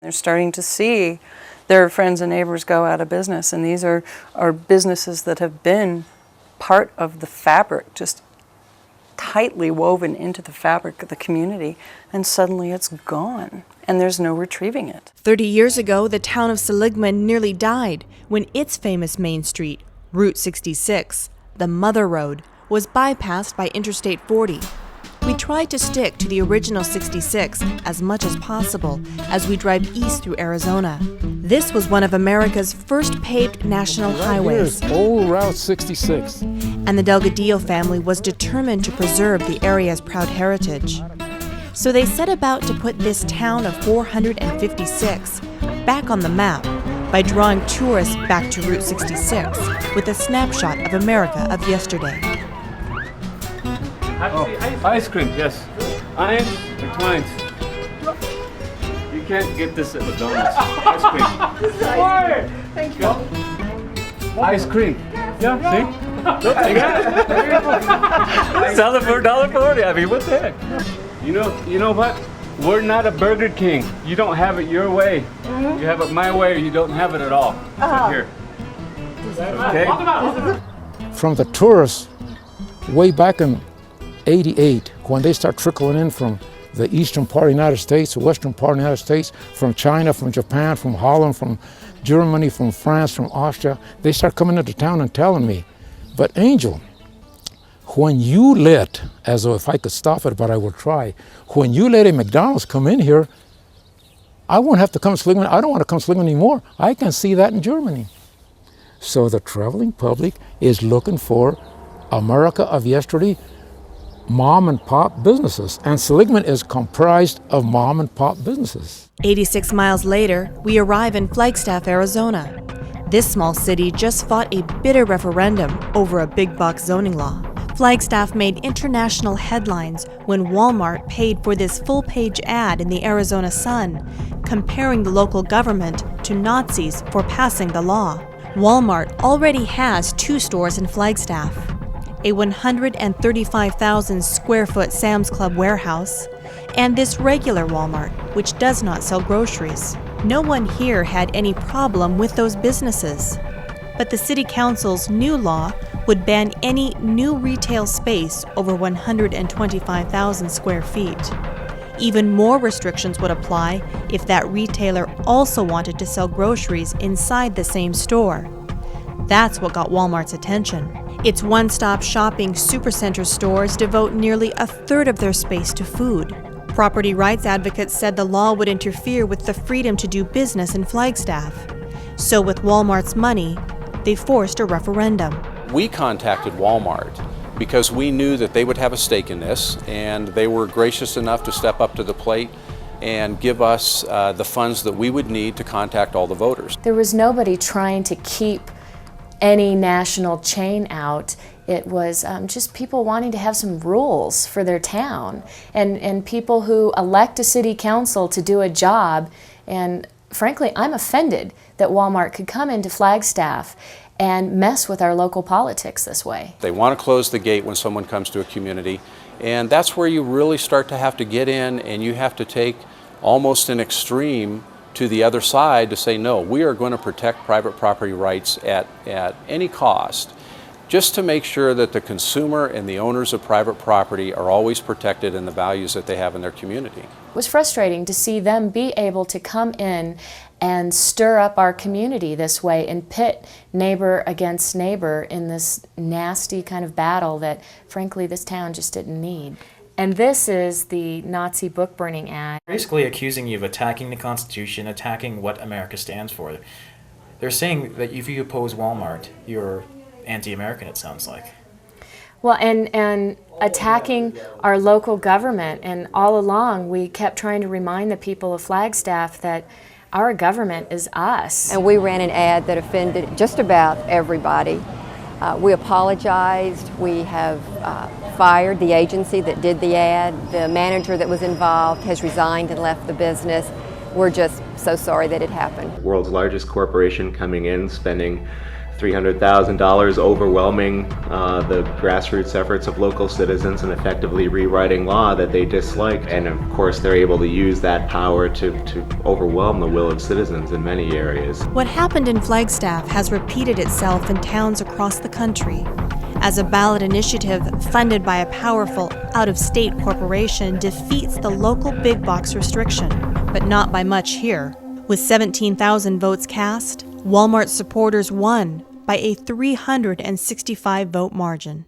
They're starting to see their friends and neighbors go out of business, and these are businesses that have been part of the fabric, just tightly woven into the fabric of the community, and suddenly it's gone, and there's no retrieving it. 30 years ago, the town of Seligman nearly died when its famous main street, Route 66, the Mother Road, was bypassed by Interstate 40. We tried to stick to the original 66 as much as possible as we drive east through Arizona. This was one of America's first paved national highways. Here's old Route 66. And the Delgadillo family was determined to preserve the area's proud heritage. So they set about to put this town of 456 back on the map by drawing tourists back to Route 66 with a snapshot of America of yesterday. Ice cream, yes. Irons or twines? You can't get this at McDonald's. Ice cream. Thank you. Ice cream. Yeah, see? You got it. Sell it for $1.40. I mean, what the heck? You know what? We're not a Burger King. You don't have it your way. You have it my way, or you don't have it at all. So here. Okay? From the tourists way back in '88, when they start trickling in from the eastern part of the United States, the western part of the United States, from China, from Japan, from Holland, from Germany, from France, from Austria, they start coming into town and telling me, but Angel, when you let, as though if I could stop it, but I will try, when you let a McDonald's come in here, I won't have to come to Seligman. I don't want to come to Seligman anymore. I can see that in Germany. So the traveling public is looking for America of yesterday, mom and pop businesses, and Seligman is comprised of mom and pop businesses. 86 miles later, we arrive in Flagstaff, Arizona. This small city just fought a bitter referendum over a big box zoning law. Flagstaff made international headlines when Wal-Mart paid for this full-page ad in the Arizona Sun, comparing the local government to Nazis for passing the law. Wal-Mart already has 2 stores in Flagstaff, a 135,000 square foot Sam's Club warehouse, and this regular Walmart, which does not sell groceries. No one here had any problem with those businesses. But the City Council's new law would ban any new retail space over 125,000 square feet. Even more restrictions would apply if that retailer also wanted to sell groceries inside the same store. That's what got Walmart's attention. Its one-stop shopping supercenter stores devote nearly a third of their space to food. Property rights advocates said the law would interfere with the freedom to do business in Flagstaff. So with Walmart's money, they forced a referendum. We contacted Walmart because we knew that they would have a stake in this, and they were gracious enough to step up to the plate and give us the funds that we would need to contact all the voters. There was nobody trying to keep any national chain out. It was just people wanting to have some rules for their town, and people who elect a city council to do a job. And frankly, I'm offended that Walmart could come into Flagstaff and mess with our local politics this way. They want to close the gate when someone comes to a community, and that's where you really start to have to get in, and you have to take almost an extreme to the other side to say, no, we are going to protect private property rights at any cost, just to make sure that the consumer and the owners of private property are always protected in the values that they have in their community. It was frustrating to see them be able to come in and stir up our community this way and pit neighbor against neighbor in this nasty kind of battle that, frankly, this town just didn't need. And this is the Nazi book burning ad. Basically accusing you of attacking the Constitution, attacking what America stands for. They're saying that if you oppose Walmart, you're anti-American, it sounds like. Well, and attacking our local government, and all along we kept trying to remind the people of Flagstaff that our government is us. And we ran an ad that offended just about everybody. We apologized. We have fired the agency that did the ad. The manager that was involved has resigned and left the business. We're just so sorry that it happened. World's largest corporation coming in, spending $300,000 overwhelming the grassroots efforts of local citizens and effectively rewriting law that they dislike. And of course, they're able to use that power to overwhelm the will of citizens in many areas. What happened in Flagstaff has repeated itself in towns across the country. As a ballot initiative funded by a powerful out-of-state corporation defeats the local big box restriction, but not by much here. With 17,000 votes cast, Wal-Mart supporters won by a 365 vote margin.